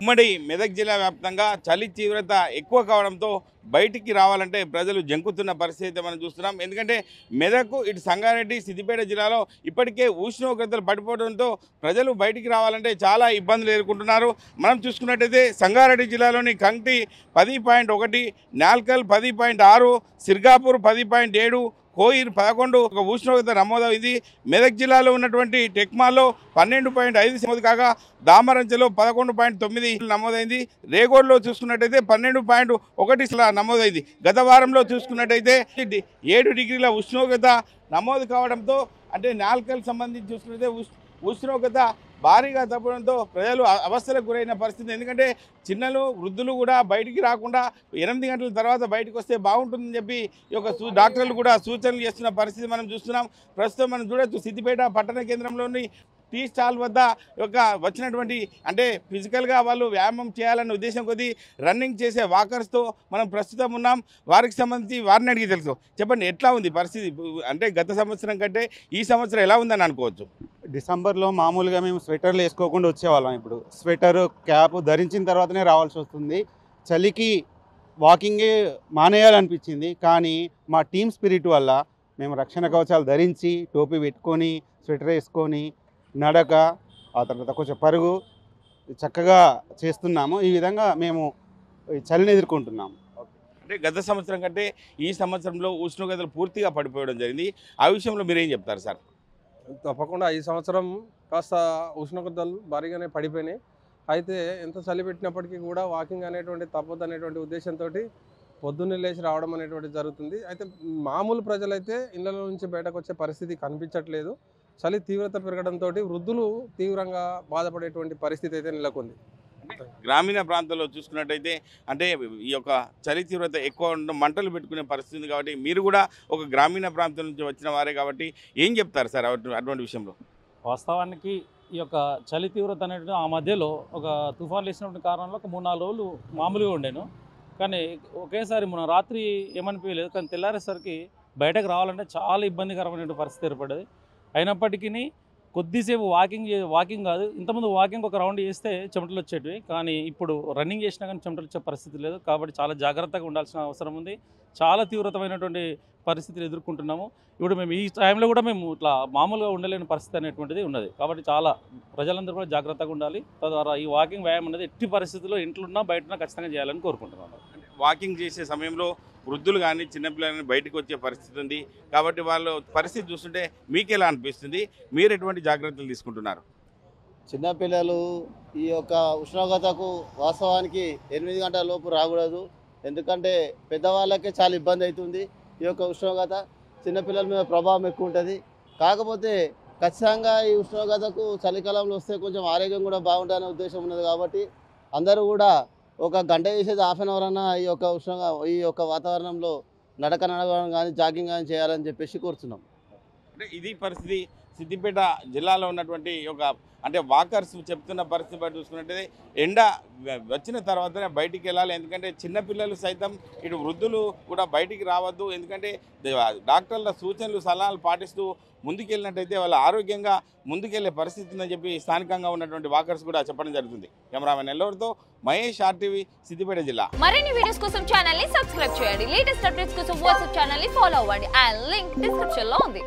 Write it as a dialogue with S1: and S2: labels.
S1: ఉమ్మడి మెదక్ జిల్లా వ్యాప్తంగా చలి తీవ్రత ఎక్కువ కావడంతో బయటికి రావాలంటే ప్రజలు జంకుతున్న పరిస్థితి మనం చూస్తున్నాం. ఎందుకంటే మెదక్ ఇటు సంగారెడ్డి సిద్దిపేట జిల్లాలో ఇప్పటికే ఉష్ణోగ్రతలు పడిపోవడంతో ప్రజలు బయటికి రావాలంటే చాలా ఇబ్బందులు ఎదుర్కొంటున్నారు. మనం చూసుకున్నట్టయితే సంగారెడ్డి జిల్లాలోని కంటి 10.1, నాల్కల్ 10.6, సిర్గాపూర్ 10.7, కోయిర్ 11 ఒక ఉష్ణోగ్రత నమోదైంది. మెదక్ జిల్లాలో ఉన్నటువంటి టెక్మాలో 12.5 నమోదు కాగా దామరంచలో 11.9 నమోదైంది. రేగోడ్లో చూసుకున్నట్టయితే 12.1 నమోదైంది. గత వారంలో చూసుకున్నట్టయితే 7 డిగ్రీల ఉష్ణోగ్రత నమోదు కావడంతో అంటే నాల్కల్ సంబంధించి చూసుకున్నట్లయితే ఉష్ణోగ్రత భారీగా తగ్గడంతో ప్రజలు అవస్థలకు గురైన పరిస్థితి. ఎందుకంటే చిన్నలు వృద్ధులు కూడా బయటికి రాకుండా 8 గంటల తర్వాత బయటకు వస్తే బాగుంటుందని చెప్పి ఈ యొక్క డాక్టర్లు కూడా సూచనలు చేస్తున్న పరిస్థితి మనం చూస్తున్నాం. ప్రస్తుతం మనం చూడొచ్చు సిద్దిపేట పట్టణ కేంద్రంలోని టీ స్టాల్ వద్ద వచ్చినటువంటి అంటే ఫిజికల్గా వాళ్ళు వ్యాయామం చేయాలన్న ఉద్దేశం కొద్దీ రన్నింగ్ చేసే వాకర్స్తో మనం ప్రస్తుతం ఉన్నాం. వారికి సంబంధించి వారిని అడిగి తెలుసు. చెప్పండి, ఎట్లా ఉంది పరిస్థితి? అంటే గత సంవత్సరం కంటే ఈ సంవత్సరం ఎలా ఉందని అనుకోవచ్చు?
S2: డిసెంబర్లో మామూలుగా మేము స్వెటర్లు వేసుకోకుండా వచ్చేవాళ్ళం. ఇప్పుడు స్వెటర్ క్యాప్ ధరించిన తర్వాతనే రావాల్సి వస్తుంది. చలికి వాకింగే మానేయాలనిపించింది, కానీ మా టీమ్ స్పిరిట్ వల్ల మేము రక్షణ కవచాలు ధరించి టోపీ పెట్టుకొని స్వెటర్ వేసుకొని నడక ఆ తర్వాత కొంచెం పరుగు చక్కగా చేస్తున్నాము. ఈ విధంగా మేము చలిని ఎదుర్కొంటున్నాము.
S1: అంటే గత సంవత్సరం కంటే ఈ సంవత్సరంలో ఉష్ణోగ్రతలు పూర్తిగా పడిపోవడం జరిగింది. ఆ విషయంలో మీరు ఏం చెప్తారు సార్?
S3: తప్పకుండా ఈ సంవత్సరం కాస్త ఉష్ణోగ్రతలు భారీగానే పడిపోయినాయి. అయితే ఎంత చలి పెట్టినప్పటికీ కూడా వాకింగ్ అనేటువంటి తప్పదు అనేటువంటి ఉద్దేశంతో పొద్దున్నే లేచి రావడం అనేటువంటి జరుగుతుంది. అయితే మామూలు ప్రజలైతే ఇళ్లలో నుంచి బయటకు వచ్చే పరిస్థితి కనిపించట్లేదు. చలి తీవ్రత పెరగడంతో వృద్ధులు తీవ్రంగా బాధపడేటువంటి పరిస్థితి అయితే నెలకొంది.
S1: గ్రామీణ ప్రాంతాల్లో చూసుకున్నట్టయితే అంటే ఈ యొక్క చలి తీవ్రత ఎక్కువ ఉండడం, మంటలు పెట్టుకునే పరిస్థితి ఉంది. కాబట్టి మీరు కూడా ఒక గ్రామీణ ప్రాంతం నుంచి వచ్చిన వారే కాబట్టి ఏం చెప్తారు సార్ అటువంటి విషయంలో?
S4: వాస్తవానికి ఈ యొక్క చలి తీవ్రత అనేది ఆ మధ్యలో ఒక తుఫాన్లు వేసినటువంటి కారణంలో ఒక 3-4 రోజులు మామూలుగా ఉండేను. కానీ ఒకేసారి మన రాత్రి ఏమనిపించలేదు, కానీ తెల్లారేసరికి బయటకు రావాలంటే చాలా ఇబ్బందికరమైన పరిస్థితి ఏర్పడేది. అయినప్పటికీ కొద్దిసేపు వాకింగ్ కాదు, ఇంతకుముందు వాకింగ్ ఒక రౌండ్ చేస్తే చెమటలు వచ్చేటివి, కానీ ఇప్పుడు రన్నింగ్ చేసినా కానీ చెమటలు వచ్చే పరిస్థితి లేదు. కాబట్టి చాలా జాగ్రత్తగా ఉండాల్సిన అవసరం ఉంది. చాలా తీవ్రతమైనటువంటి పరిస్థితులు ఎదుర్కొంటున్నాము. ఇప్పుడు మేము ఈ టైంలో కూడా మేము ఇట్లా మామూలుగా ఉండలేని పరిస్థితి అనేటువంటిది ఉన్నది. కాబట్టి చాలా ప్రజలందరూ కూడా జాగ్రత్తగా ఉండాలి. తద్వారా ఈ వాకింగ్ వ్యాయామం అనేది ఎట్టి పరిస్థితుల్లో ఇంట్లో ఉన్నా బయట ఉన్నా ఖచ్చితంగా చేయాలని కోరుకుంటున్నాను.
S1: వాకింగ్ చేసే సమయంలో వృద్ధులు కానీ చిన్నపిల్లలు కానీ బయటకు వచ్చే పరిస్థితి ఉంది. కాబట్టి వాళ్ళ పరిస్థితి చూస్తుంటే మీకు ఎలా అనిపిస్తుంది? మీరు ఎటువంటి జాగ్రత్తలు తీసుకుంటున్నారు?
S5: చిన్నపిల్లలు ఈ యొక్క ఉష్ణోగ్రతకు వాస్తవానికి 8 గంటల లోపు రాకూడదు. ఎందుకంటే పెద్దవాళ్ళకే చాలా ఇబ్బంది అవుతుంది. ఈ యొక్క ఉష్ణోగ్రత చిన్నపిల్లల మీద ప్రభావం ఎక్కువ ఉంటుంది. కాకపోతే ఖచ్చితంగా ఈ ఉష్ణోగ్రతకు చలికాలంలో వస్తే కొంచెం ఆరోగ్యం కూడా బాగుంటుందనే ఉద్దేశం ఉన్నది. కాబట్టి అందరూ కూడా ఒక గంట చేసేది హాఫ్ అన్ అవర్ అన్న ఈ యొక్క వాతావరణంలో నడవడం కానీ జాగింగ్ కానీ చేయాలని చెప్పేసి కోరుతున్నాం.
S1: అంటే ఇది పరిస్థితి సిద్దిపేట జిల్లాలో ఉన్నటువంటి ఒక అంటే వాకర్స్ చెప్తున్న పరిస్థితి బట్టి చూసుకున్నట్టయితే ఎండ వచ్చిన తర్వాతనే బయటికి వెళ్ళాలి. ఎందుకంటే చిన్నపిల్లలు సైతం ఇటు వృద్ధులు కూడా బయటికి రావద్దు. ఎందుకంటే డాక్టర్ల సూచనలు సలహాలు పాటిస్తూ ముందుకెళ్ళినట్టయితే వాళ్ళ ఆరోగ్యంగా ముందుకెళ్లే పరిస్థితి ఉందని చెప్పి స్థానికంగా ఉన్నటువంటి వాకర్స్ కూడా చెప్పడం జరుగుతుంది. కెమెరామెన్ ఎల్లవరితో మహేష్, RTV, సిద్దిపేట జిల్లా.
S6: మరిన్ని వీడియోస్ కోసం ఛానల్ ని సబ్స్క్రైబ్ చేయండి. లేటెస్ట్ అప్డేట్స్ కోసం వాట్సాప్ ఛానల్ ని ఫాలో అవ్వండి. ఆ లింక్ డిస్క్రిప్షన్ లో ఉంది.